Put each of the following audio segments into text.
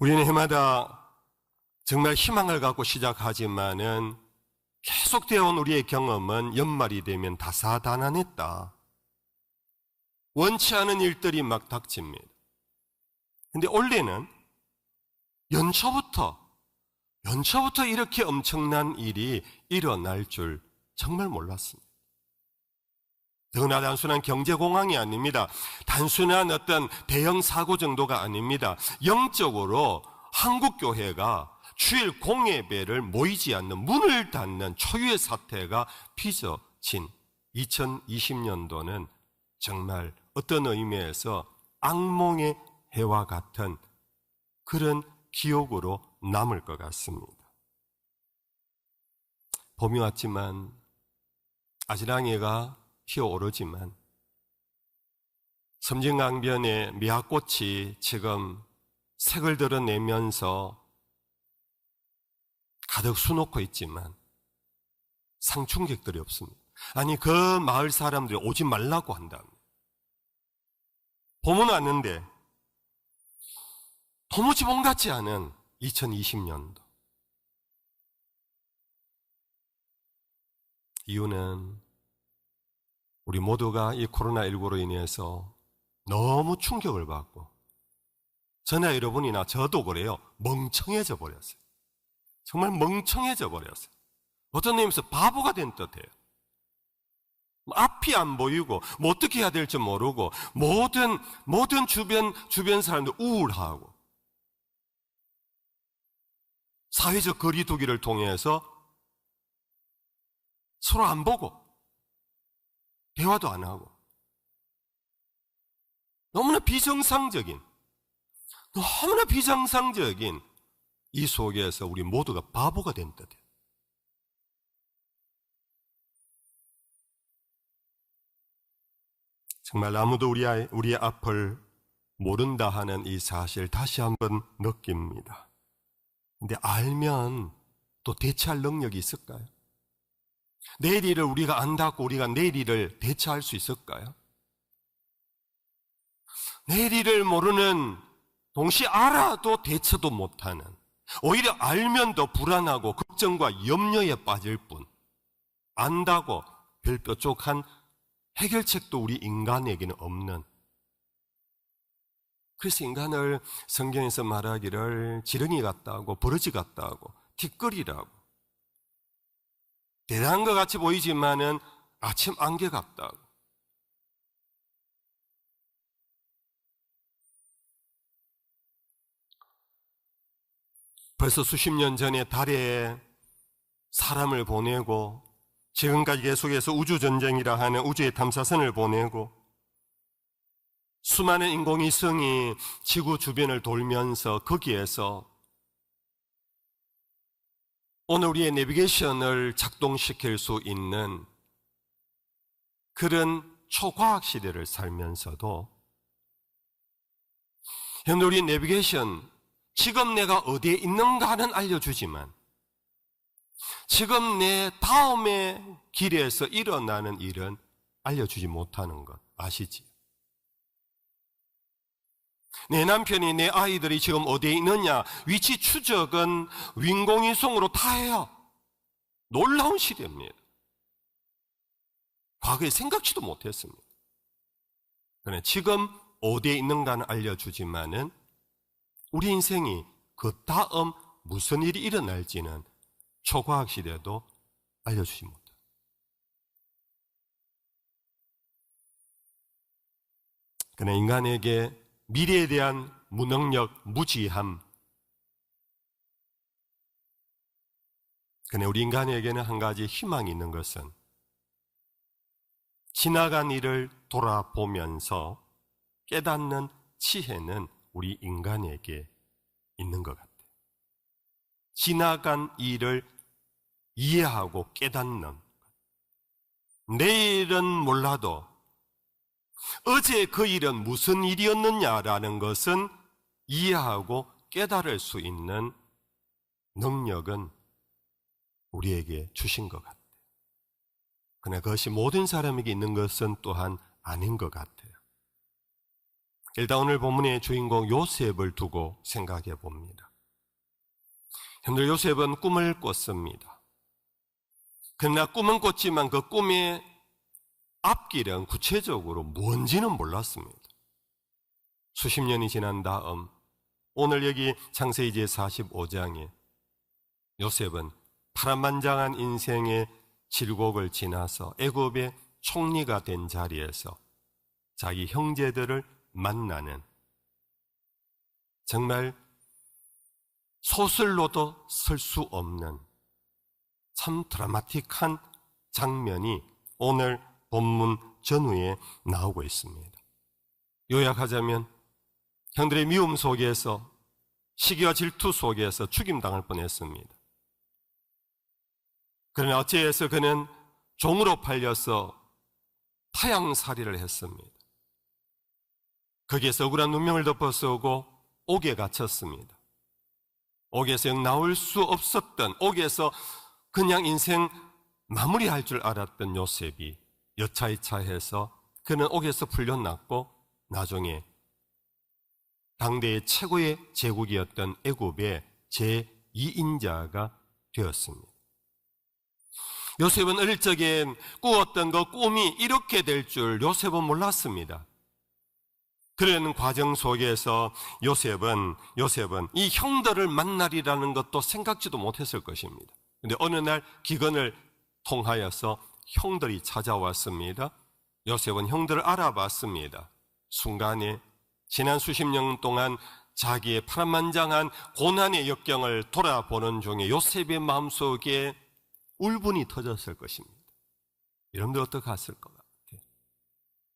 우리는 해마다 정말 희망을 갖고 시작하지만은 계속되어 온 우리의 경험은 연말이 되면 다사다난했다. 원치 않은 일들이 막 닥칩니다. 근데 올해는 연초부터 이렇게 엄청난 일이 일어날 줄 정말 몰랐습니다. 더구나 단순한 경제공황이 아닙니다. 단순한 어떤 대형 사고 정도가 아닙니다. 영적으로 한국교회가 주일 공예배를 모이지 않는, 문을 닫는 초유의 사태가 빚어진 2020년도는 정말 어떤 의미에서 악몽의 해와 같은 그런 기억으로 남을 것 같습니다. 봄이 왔지만, 아지랑이가 피어오르지만, 섬진강변의 미화꽃이 지금 색을 드러내면서 가득 수놓고 있지만 상충객들이 없습니다. 아니, 그 마을 사람들이 오지 말라고 한답니다. 봄은 왔는데 도무지 봄 같지 않은 2020년도. 이유는 우리 모두가 이 코로나19로 인해서 너무 충격을 받고, 저나 여러분이나 저도 그래요. 멍청해져 버렸어요. 정말 멍청해져 버렸어요. 어떤 의미에서 바보가 된 듯해요. 앞이 안 보이고 뭐 어떻게 해야 될지 모르고 모든 주변 사람들 우울하고, 사회적 거리 두기를 통해서 서로 안 보고 대화도 안 하고, 너무나 비정상적인 이 속에서 우리 모두가 바보가 된 듯해요. 정말 아무도 우리의 앞을 모른다 하는 이 사실 다시 한번 느낍니다. 근데 알면 또 대처할 능력이 있을까요? 내일 일을 우리가 안다고 우리가 내일 일을 대처할 수 있을까요? 내일 일을 모르는, 동시에 알아도 대처도 못하는, 오히려 알면 더 불안하고 걱정과 염려에 빠질 뿐, 안다고 별 뾰족한 해결책도 우리 인간에게는 없는, 그래서 인간을 성경에서 말하기를 지렁이 같다고, 버러지 같다고, 티끌이라고, 대단한 것 같이 보이지만은 아침 안개 같다고. 벌써 수십 년 전에 달에 사람을 보내고, 지금까지 계속해서 우주전쟁이라 하는 우주의 탐사선을 보내고, 수많은 인공위성이 지구 주변을 돌면서 거기에서 오늘 우리의 내비게이션을 작동시킬 수 있는 그런 초과학 시대를 살면서도, 현재 우리 내비게이션, 지금 내가 어디에 있는가는 알려주지만 지금 내 다음의 길에서 일어나는 일은 알려주지 못하는 것 아시지요? 내 남편이, 내 아이들이 지금 어디에 있느냐 위치 추적은 인공위성으로 다 해요. 놀라운 시대입니다. 과거에 생각지도 못했습니다. 그러나 지금 어디에 있는가는 알려주지만은 우리 인생이 그 다음 무슨 일이 일어날지는 초과학 시대도 알려주지 못해요. 그러나 인간에게 미래에 대한 무능력, 무지함, 그러나 우리 인간에게는 한 가지 희망이 있는 것은 지나간 일을 돌아보면서 깨닫는 지혜는 우리 인간에게 있는 것 같아요. 지나간 일을 이해하고 깨닫는, 내일은 몰라도 어제 그 일은 무슨 일이었느냐라는 것은 이해하고 깨달을 수 있는 능력은 우리에게 주신 것 같아요. 그러나 그것이 모든 사람에게 있는 것은 또한 아닌 것 같아요. 일단 오늘 본문의 주인공 요셉을 두고 생각해 봅니다. 현재 요셉은 꿈을 꿨습니다. 그러나 꿈은 꿨지만 그 꿈의 앞길은 구체적으로 뭔지는 몰랐습니다. 수십 년이 지난 다음 오늘 여기 창세기 제45장에 요셉은 파란만장한 인생의 질곡을 지나서 애굽의 총리가 된 자리에서 자기 형제들을 만나는 정말 소설로도 쓸 수 없는 참 드라마틱한 장면이 오늘 본문 전후에 나오고 있습니다. 요약하자면 형들의 미움 속에서 시기와 질투 속에서 죽임당할 뻔했습니다. 그러나 어찌해서 그는 종으로 팔려서 타양살이를 했습니다. 거기에서 억울한 눈명을 덮어쓰고 옥에 갇혔습니다. 옥에서 영 나올 수 없었던, 옥에서 그냥 인생 마무리할 줄 알았던 요셉이 여차이차해서 그는 옥에서 풀려났고 나중에 당대의 최고의 제국이었던 애굽의 제2인자가 되었습니다. 요셉은 어릴 적에 꾸었던 그 꿈이 이렇게 될 줄 요셉은 몰랐습니다. 그런 과정 속에서 요셉은 이 형들을 만나리라는 것도 생각지도 못했을 것입니다. 그런데 어느 날 기근을 통하여서 형들이 찾아왔습니다. 요셉은 형들을 알아봤습니다. 순간에 지난 수십 년 동안 자기의 파란만장한 고난의 역경을 돌아보는 중에 요셉의 마음속에 울분이 터졌을 것입니다. 여러분들 어떻게 했을 것 같아요?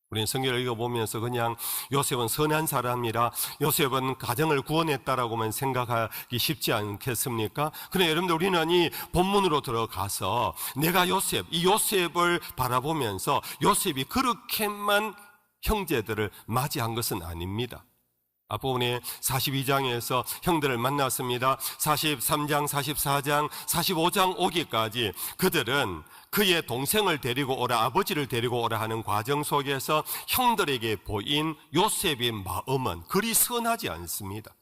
우리는 성경을 읽어보면서 그냥 요셉은 선한 사람이라 요셉은 가정을 구원했다라고만 생각하기 쉽지 않겠습니까? 그런데 여러분들 우리는 이 본문으로 들어가서 내가 이 요셉을 바라보면서 요셉이 그렇게만 형제들을 맞이한 것은 아닙니다. 앞부분에 42장에서 형들을 만났습니다. 43장, 44장, 45장 오기까지 그들은 그의 동생을 데리고 오라, 아버지를 데리고 오라 하는 과정 속에서 형들에게 보인 요셉의 마음은 그리 선하지 않습니다.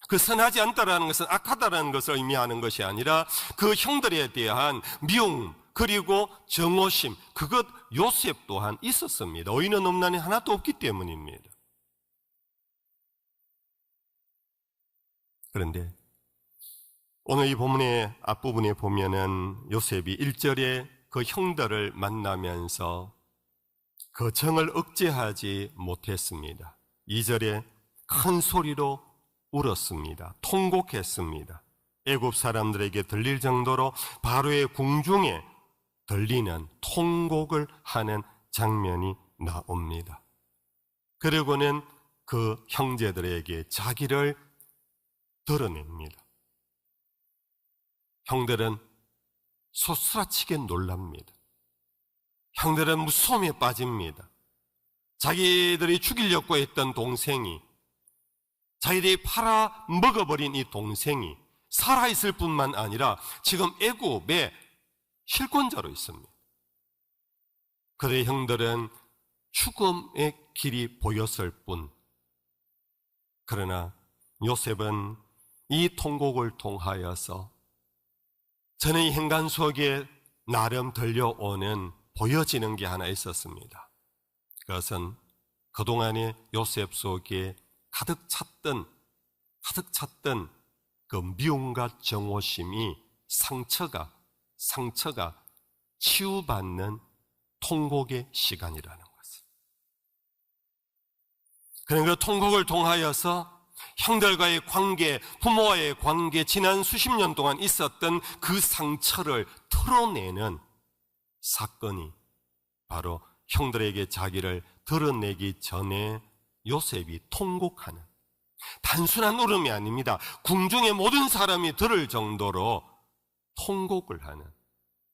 그 선하지 않다라는 것은 악하다라는 것을 의미하는 것이 아니라 그 형들에 대한 미움 그리고 정오심, 그것 요셉 또한 있었습니다. 의인은 없나니 하나도 없기 때문입니다. 그런데 오늘 이 본문의 앞부분에 보면은 요셉이 1절에 그 형들을 만나면서 그 정을 억제하지 못했습니다. 2절에 큰 소리로 울었습니다. 통곡했습니다. 애굽 사람들에게 들릴 정도로 바로의 궁중에 들리는 통곡을 하는 장면이 나옵니다. 그리고는 그 형제들에게 자기를 드러냅니다. 형들은 소스라치게 놀랍니다. 형들은 무서움에 빠집니다. 자기들이 죽이려고 했던 동생이, 자기들이 팔아 먹어버린 이 동생이 살아있을 뿐만 아니라 지금 애굽의 실권자로 있습니다. 그들의 형들은 죽음의 길이 보였을 뿐, 그러나 요셉은 이 통곡을 통하여서 저는 이 행간 속에 나름 들려오는 보여지는 게 하나 있었습니다. 그것은 그동안의 요셉 속에 가득 찼던 그 미움과 정오심이 상처가 치유받는 통곡의 시간이라는 것을. 그런 그 통곡을 통하여서 형들과의 관계, 부모와의 관계, 지난 수십 년 동안 있었던 그 상처를 털어내는 사건이 바로 형들에게 자기를 드러내기 전에 요셉이 통곡하는, 단순한 울음이 아닙니다. 궁중의 모든 사람이 들을 정도로 통곡을 하는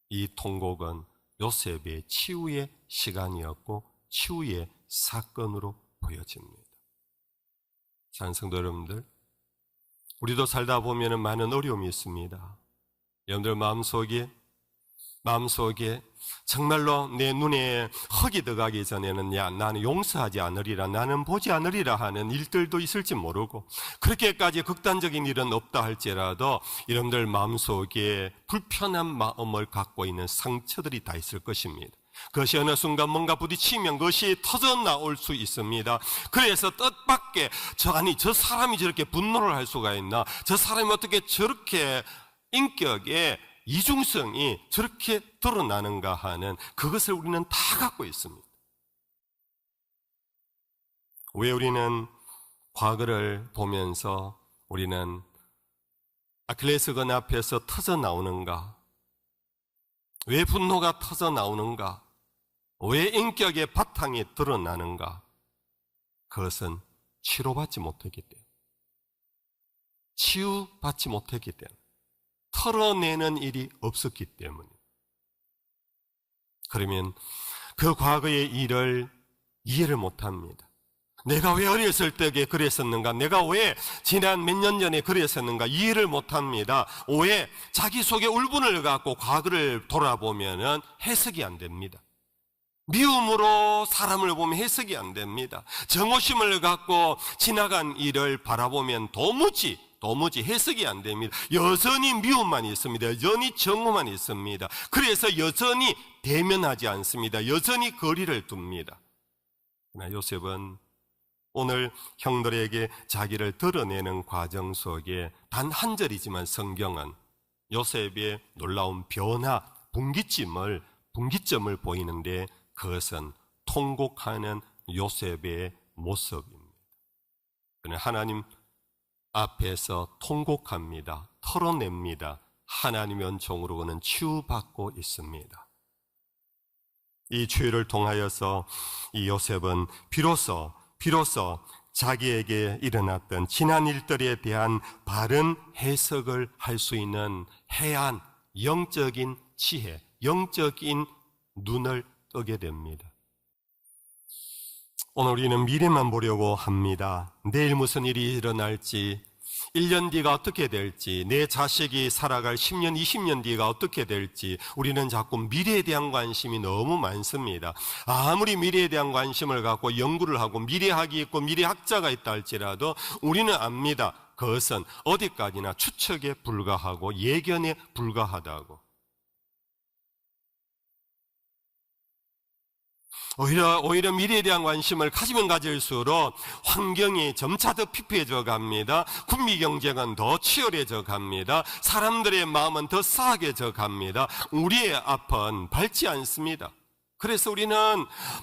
이 통곡은 요셉의 치유의 시간이었고 치유의 사건으로 보여집니다. 성도 여러분들, 우리도 살다 보면 많은 어려움이 있습니다. 여러분들 마음속에 마음속에 정말로 내 눈에 흙이 들어가기 전에는 나는 용서하지 않으리라, 나는 보지 않으리라 하는 일들도 있을지 모르고, 그렇게까지 극단적인 일은 없다 할지라도 여러분들 마음속에 불편한 마음을 갖고 있는 상처들이 다 있을 것입니다. 그것이 어느 순간 뭔가 부딪히면 그것이 터져 나올 수 있습니다. 그래서 뜻밖의 저 사람이 저렇게 분노를 할 수가 있나, 저 사람이 어떻게 저렇게 인격에 이중성이 저렇게 드러나는가 하는 그것을 우리는 다 갖고 있습니다. 왜 우리는 과거를 보면서 우리는 아킬레스건 앞에서 터져 나오는가? 왜 분노가 터져 나오는가? 왜 인격의 바탕이 드러나는가? 그것은 치료받지 못했기 때문에, 치유받지 못했기 때문에, 털어내는 일이 없었기 때문에. 그러면 그 과거의 일을 이해를 못합니다. 내가 왜 어렸을 때 그랬었는가? 내가 왜 지난 몇 년 전에 그랬었는가? 이해를 못합니다. 왜 자기 속에 울분을 갖고 과거를 돌아보면 해석이 안 됩니다. 미움으로 사람을 보면 해석이 안 됩니다. 정오심을 갖고 지나간 일을 바라보면 도무지 해석이 안 됩니다. 여전히 미움만 있습니다. 여전히 정오만 있습니다. 그래서 여전히 대면하지 않습니다. 여전히 거리를 둡니다. 그러나 요셉은 오늘 형들에게 자기를 드러내는 과정 속에 단 한 절이지만 성경은 요셉의 놀라운 변화, 분기점을 보이는데, 그것은 통곡하는 요셉의 모습입니다. 그는 하나님 앞에서 통곡합니다. 털어냅니다. 하나님의 은총으로 그는 치유받고 있습니다. 이 치유를 통하여서 이 요셉은 비로소 자기에게 일어났던 지난 일들에 대한 바른 해석을 할 수 있는 해안, 영적인 지혜, 영적인 눈을 뜨게 됩니다. 오늘 우리는 미래만 보려고 합니다. 내일 무슨 일이 일어날지, 1년 뒤가 어떻게 될지, 내 자식이 살아갈 10년, 20년 뒤가 어떻게 될지, 우리는 자꾸 미래에 대한 관심이 너무 많습니다. 아무리 미래에 대한 관심을 갖고 연구를 하고 미래학이 있고 미래학자가 있다 할지라도 우리는 압니다. 그것은 어디까지나 추측에 불과하고 예견에 불과하다고. 오히려 미래에 대한 관심을 가지면 가질수록 환경이 점차 더 피폐해져 갑니다. 군비 경쟁은 더 치열해져 갑니다. 사람들의 마음은 더 싸하게져 갑니다. 우리의 앞은 밝지 않습니다. 그래서 우리는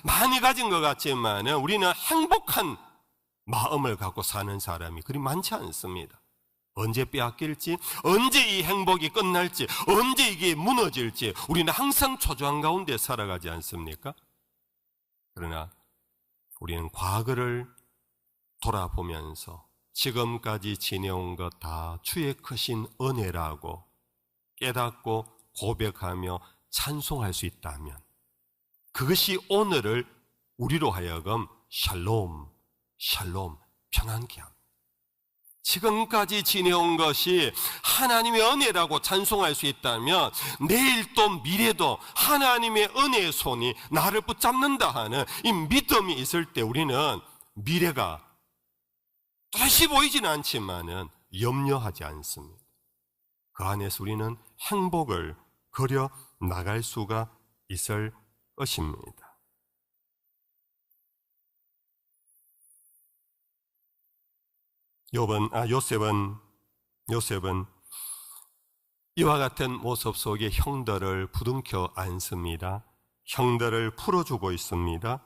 많이 가진 것 같지만 우리는 행복한 마음을 갖고 사는 사람이 그리 많지 않습니다. 언제 빼앗길지, 언제 이 행복이 끝날지, 언제 이게 무너질지 우리는 항상 초조한 가운데 살아가지 않습니까? 그러나 우리는 과거를 돌아보면서 지금까지 지내온 것 다 주의 크신 은혜라고 깨닫고 고백하며 찬송할 수 있다면, 그것이 오늘을 우리로 하여금 샬롬 평안케 합니다. 지금까지 지내온 것이 하나님의 은혜라고 찬송할 수 있다면 내일도 미래도 하나님의 은혜의 손이 나를 붙잡는다 하는 이 믿음이 있을 때 우리는 미래가 다시 보이지는 않지만 염려하지 않습니다. 그 안에서 우리는 행복을 그려 나갈 수가 있을 것입니다. 요셉은 이와 같은 모습 속에 형들을 부둥켜 안습니다. 형들을 풀어주고 있습니다.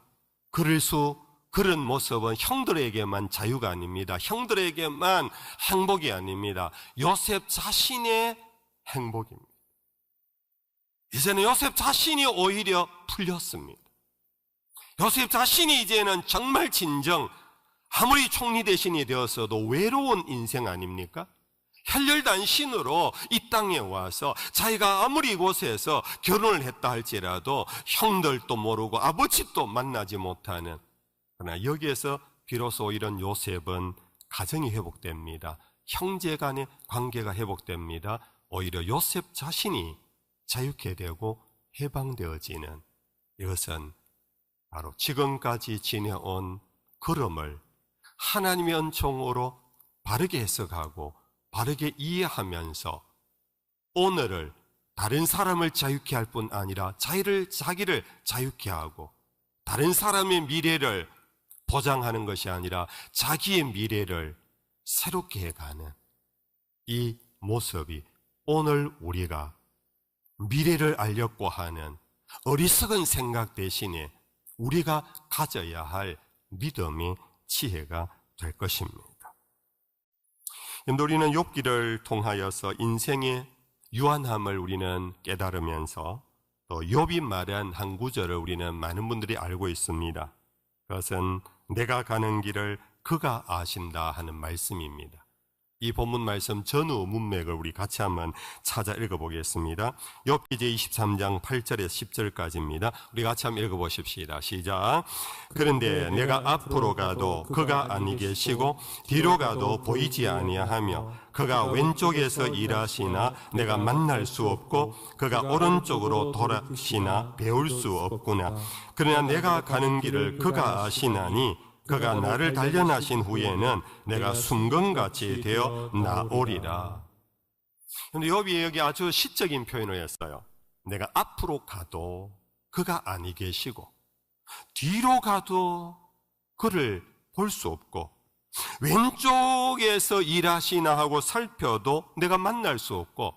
그런 모습은 형들에게만 자유가 아닙니다. 형들에게만 행복이 아닙니다. 요셉 자신의 행복입니다. 이제는 요셉 자신이 오히려 풀렸습니다. 요셉 자신이 이제는 정말 진정, 아무리 총리 대신이 되었어도 외로운 인생 아닙니까? 혈혈단신으로 이 땅에 와서 자기가 아무리 이곳에서 결혼을 했다 할지라도 형들도 모르고 아버지도 만나지 못하는, 그러나 여기에서 비로소 이런 요셉은 가정이 회복됩니다. 형제 간의 관계가 회복됩니다. 오히려 요셉 자신이 자유케 되고 해방되어지는, 이것은 바로 지금까지 지내온 걸음을 하나님의 은총으로 바르게 해석하고 바르게 이해하면서 오늘을 다른 사람을 자유케 할 뿐 아니라 자기를 자유케 하고 다른 사람의 미래를 보장하는 것이 아니라 자기의 미래를 새롭게 해가는 이 모습이 오늘 우리가 미래를 알려고 하는 어리석은 생각 대신에 우리가 가져야 할 믿음의 지혜가 될 것입니다. 우리는 욥기를 통하여서 인생의 유한함을 우리는 깨달으면서 또 욥이 말한 한 구절을 우리는 많은 분들이 알고 있습니다. 그것은 내가 가는 길을 그가 아신다 하는 말씀입니다. 이 본문 말씀 전후 문맥을 우리 같이 한번 찾아 읽어보겠습니다. 욥기 제23장 8절에서 10절까지입니다. 우리 같이 한번 읽어보십시다. 시작. 그런데 내가 앞으로 가도 그가 아니 계시고 뒤로 가도 보이지 아니하며 그가 왼쪽에서 일하시나 내가 만날 수 없고 그가 오른쪽으로 돌아시나 배울 수 없구나. 그러나 내가 가는 길을 그가 아시나니 그가 나를 단련하신 후에는 내가 순금같이 되어 나오리라. 그런데 욥이 여기 아주 시적인 표현을 했어요. 내가 앞으로 가도 그가 아니 계시고 뒤로 가도 그를 볼 수 없고 왼쪽에서 일하시나 하고 살펴도 내가 만날 수 없고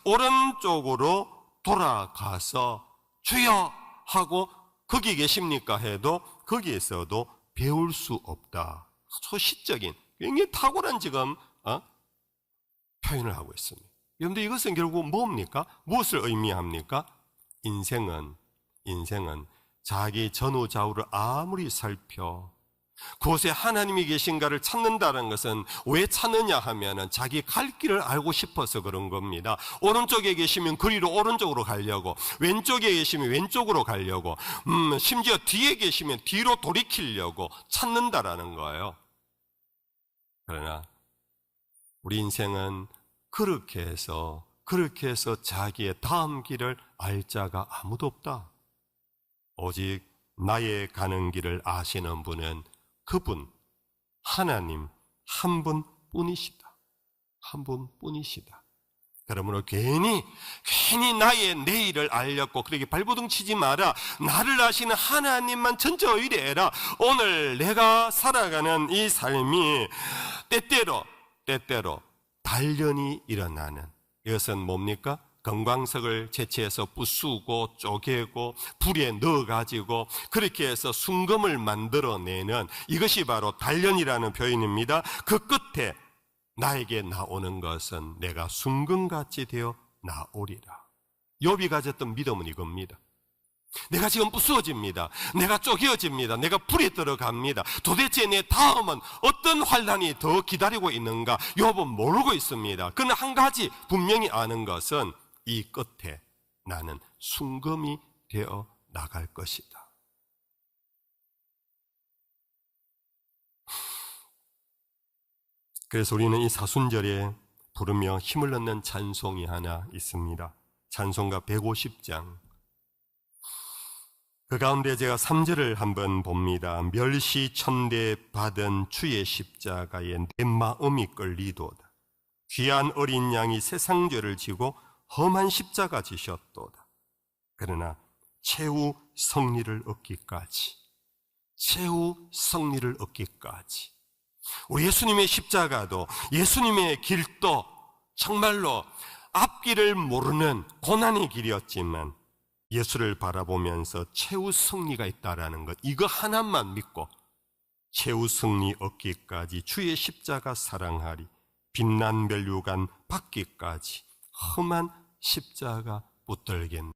오른쪽으로 돌아가서 주여 하고 거기 계십니까 해도 거기에서도 배울 수 없다. 소시적인 굉장히 탁월한 지금 표현을 하고 있습니다. 그런데 이것은 결국 뭡니까? 무엇을 의미합니까? 인생은 자기 전후 좌우를 아무리 살펴 그곳에 하나님이 계신가를 찾는다는 것은 왜 찾느냐 하면은 자기 갈 길을 알고 싶어서 그런 겁니다. 오른쪽에 계시면 그리로 오른쪽으로 가려고, 왼쪽에 계시면 왼쪽으로 가려고, 심지어 뒤에 계시면 뒤로 돌이키려고 찾는다라는 거예요. 그러나 우리 인생은 그렇게 해서 자기의 다음 길을 알 자가 아무도 없다. 오직 나의 가는 길을 아시는 분은 그분, 하나님 한 분뿐이시다. 한 분뿐이시다. 그러므로 괜히 나의 내일을 알렸고 그렇게 발버둥 치지 마라. 나를 아시는 하나님만 전체 의뢰해라. 오늘 내가 살아가는 이 삶이 때때로 단련이 일어나는, 이것은 뭡니까? 금광석을 채취해서 부수고 쪼개고 불에 넣어가지고 그렇게 해서 순금을 만들어내는, 이것이 바로 단련이라는 표현입니다. 그 끝에 나에게 나오는 것은 내가 순금같이 되어 나오리라. 욥이 가졌던 믿음은 이겁니다. 내가 지금 부수어집니다. 내가 쪼개어집니다. 내가 불에 들어갑니다. 도대체 내 다음은 어떤 환난이 더 기다리고 있는가? 욥은 모르고 있습니다. 그러나 한 가지 분명히 아는 것은 이 끝에 나는 순금이 되어 나갈 것이다. 그래서 우리는 이 사순절에 부르며 힘을 얻는 찬송이 하나 있습니다. 찬송가 150장. 그 가운데 제가 3절을 한번 봅니다. 멸시천대 받은 주의 십자가에 내 마음이 끌리도다. 귀한 어린 양이 세상 죄를 지고 험한 십자가 지셨도다. 그러나 최후 승리를 얻기까지 우리 예수님의 십자가도 예수님의 길도 정말로 앞길을 모르는 고난의 길이었지만 예수를 바라보면서 최후 승리가 있다라는 것, 이거 하나만 믿고 최후 승리 얻기까지 주의 십자가 사랑하리. 빛난 멸류관 받기까지 험한 십자가 붙들겠네.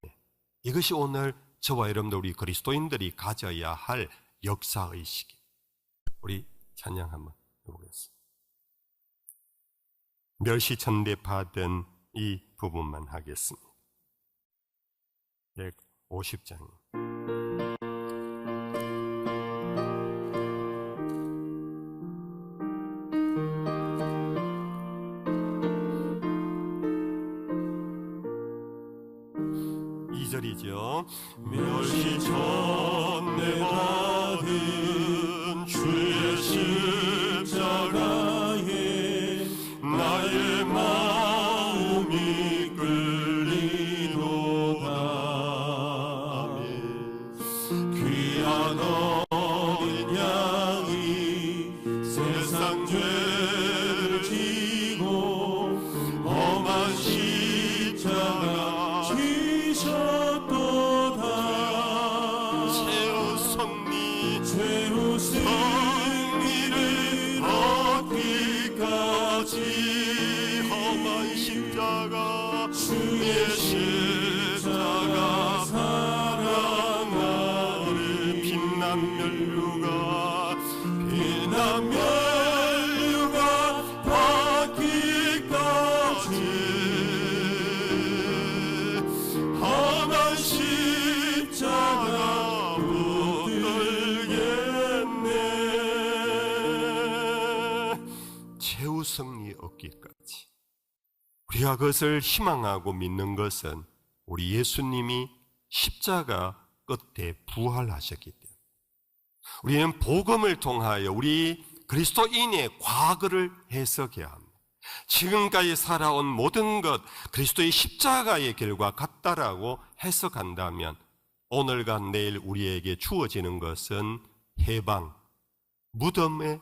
이것이 오늘 저와 여러분들 우리 그리스도인들이 가져야 할 역사의식입니다. 우리 찬양 한번 해보겠습니다. 멸시천대 받은 이 부분만 하겠습니다. 150장. 2절이죠. 멸시 전에 받은 주의 십자가에 나의 마음이 끌리도다. 귀한 어린 양이 세상 죄를 지고 험한 십자가 지셨도다. 최후 승리를 얻기까지 험한 십자가 주의 십자가 사랑하는 빛난 면류가 닿기까지 험한 십자가 붙들겠네. 최후 승리 얻기까지 우리가 그것을 희망하고 믿는 것은 우리 예수님이 십자가 끝에 부활하셨기 때문에 우리는 복음을 통하여 우리 그리스도인의 과거를 해석해야 합니다. 지금까지 살아온 모든 것 그리스도의 십자가의 길과 같다라고 해석한다면 오늘과 내일 우리에게 주어지는 것은 해방, 무덤의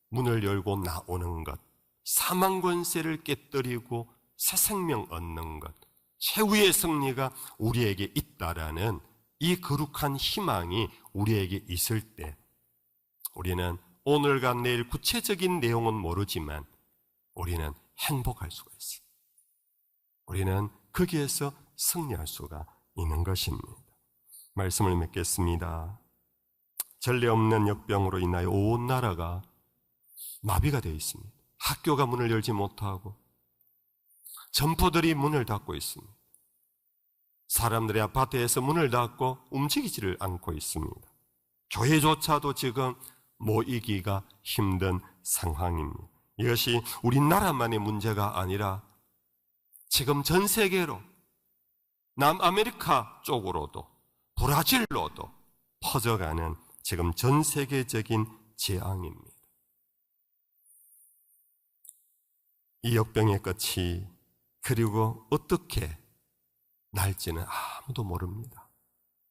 문을 열고 나오는 것, 사망 권세를 깨뜨리고 새 생명 얻는 것, 최후의 승리가 우리에게 있다라는 이 거룩한 희망이 우리에게 있을 때 우리는 오늘과 내일 구체적인 내용은 모르지만 우리는 행복할 수가 있어요. 우리는 거기에서 승리할 수가 있는 것입니다. 말씀을 맺겠습니다. 전례 없는 역병으로 인하여 온 나라가 마비가 되어 있습니다. 학교가 문을 열지 못하고 점포들이 문을 닫고 있습니다. 사람들의 아파트에서 문을 닫고 움직이지를 않고 있습니다. 교회조차도 지금 모이기가 힘든 상황입니다. 이것이 우리나라만의 문제가 아니라 지금 전 세계로 남아메리카 쪽으로도 브라질로도 퍼져가는 지금 전 세계적인 재앙입니다. 이 역병의 끝이 그리고 어떻게 날지는 아무도 모릅니다.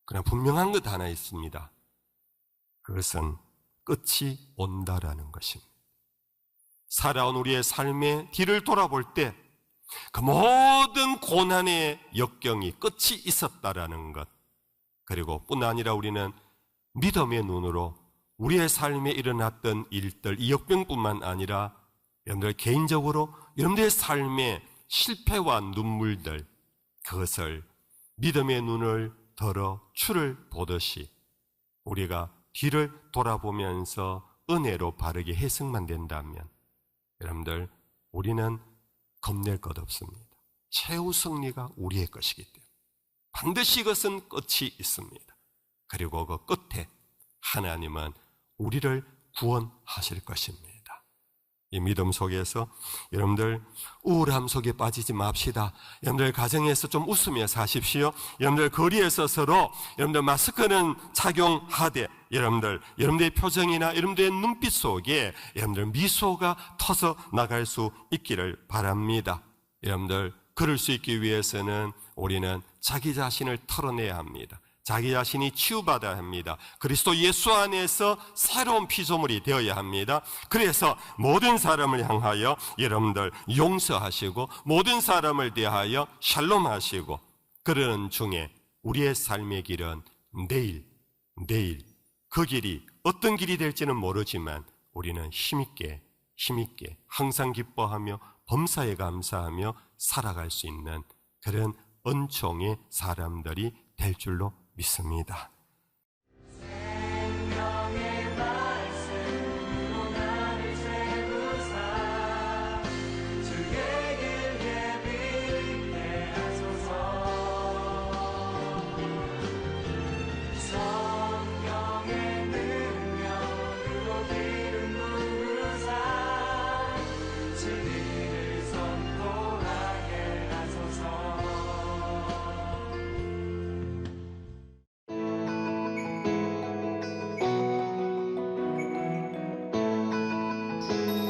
그러나 분명한 것 하나 있습니다. 그것은 끝이 온다라는 것입니다. 살아온 우리의 삶의 뒤를 돌아볼 때 그 모든 고난의 역경이 끝이 있었다라는 것, 그리고 뿐 아니라 우리는 믿음의 눈으로 우리의 삶에 일어났던 일들, 이 역병뿐만 아니라 여러분들 개인적으로 여러분들의 삶의 실패와 눈물들, 그것을 믿음의 눈을 들어 주를 보듯이 우리가 뒤를 돌아보면서 은혜로 바르게 해석만 된다면 여러분들 우리는 겁낼 것 없습니다. 최후 승리가 우리의 것이기 때문에 반드시 그것은 끝이 있습니다. 그리고 그 끝에 하나님은 우리를 구원하실 것입니다. 이 믿음 속에서 여러분들 우울함 속에 빠지지 맙시다. 여러분들 가정에서 좀 웃으며 사십시오. 여러분들 거리에서 서로 여러분들 마스크는 착용하되 여러분들의 표정이나 여러분들의 눈빛 속에 여러분들 미소가 터져 나갈 수 있기를 바랍니다. 여러분들 그럴 수 있기 위해서는 우리는 자기 자신을 털어내야 합니다. 자기 자신이 치유받아야 합니다. 그리스도 예수 안에서 새로운 피조물이 되어야 합니다. 그래서 모든 사람을 향하여 여러분들 용서하시고 모든 사람을 대하여 샬롬하시고 그러는 중에 우리의 삶의 길은 내일 그 길이 어떤 길이 될지는 모르지만 우리는 힘있게 항상 기뻐하며 범사에 감사하며 살아갈 수 있는 그런 은총의 사람들이 될 줄로 믿습니다. 생명의 말씀으로 나를 세우사 주의 길 예비케 하소서. 성령의 능력으로 기름 부으사 진리를 선포하게 하소서. 주의